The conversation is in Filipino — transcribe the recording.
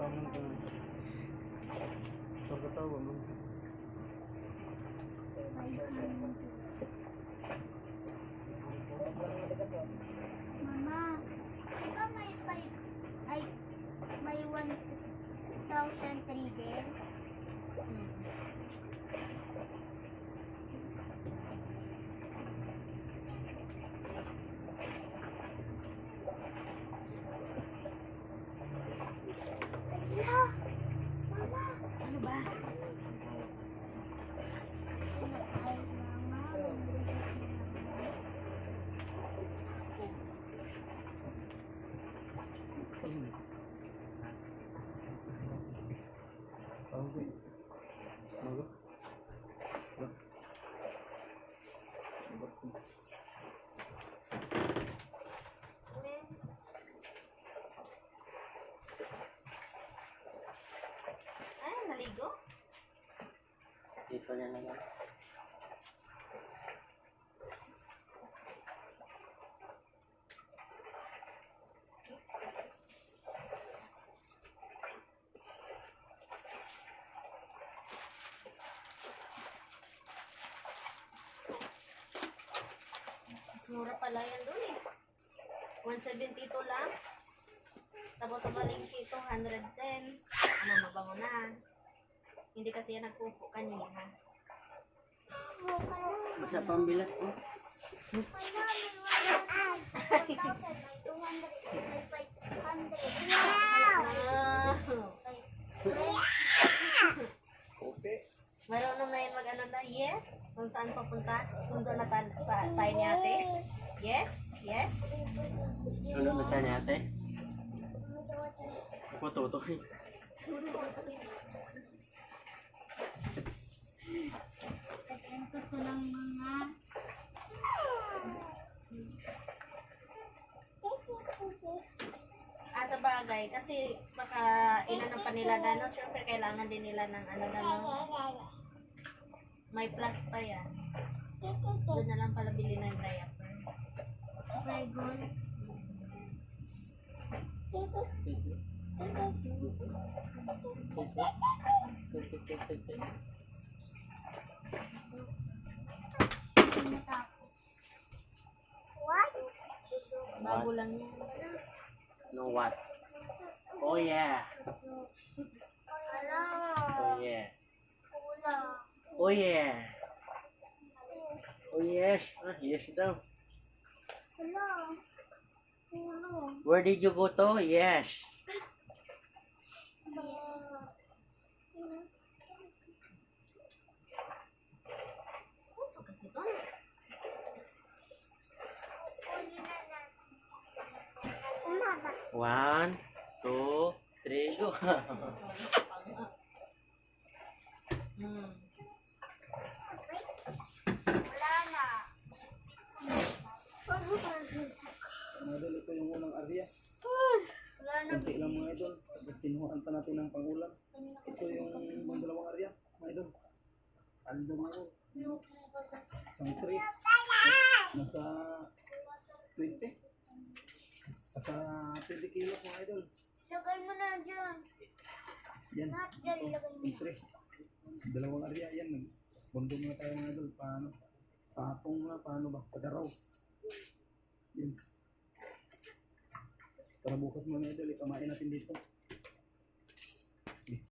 Tangan ka. So katawa mo. Mama, di ba may 5, ay, may 1,003 din? Hala, Mama. Ano ba? Ay, Mama. Okay. Mago. Ay, naligo? Dito niya naman. Mas mura pala yan doon eh. 172 lang. Tapos sa palengke 210. Ano, mabango na. Hindi kasi yan nagpupo kanina. Masa pambilat ko. Ah. Okay. Marunong na yun mag-ano na, yes? Kung saan papunta? Sundo na sa tayo ni ate? Yes? Yes? Ano na tayo ni ate? Ako tutoy. Gusto ng mga Sa bagay, kasi baka inano pa nila na, no? Siyempre kailangan din nila ng ano na lang. May plus pa yan. Doon na lang pala bili ng diaper. Bagol. What? Bago lang yan. No what? Oh yeah. Hala. Oh yeah. Kula. Oh yeah. Oh yes. Ah, yes daw. Hala. Ulo. Where did you go to? Yes. Yes. Puso kasi doon. Uli na lang. Umaga. 1, 2, 3, go. Wala na. Mga idol, ito yung unang arya. Wala na. Kunti lang mga idol. Tapos tinuhaan pa natin ng pangulam. Ito yung mga dalawang arya. Mga idol. Ando mo yun. Isang tray. Nasa 20. Nasa 20 kilos mga idol. Lagay mo na dyan. Yan. Lahat dyan Ito, ilagay mo. isang tray. Dalawang arya. Yan. Bundong na tayo mga idol. Paano? Patong na. Paano ba? Padaraw. Yan. Para bukas mga idol, ikamain natin dito.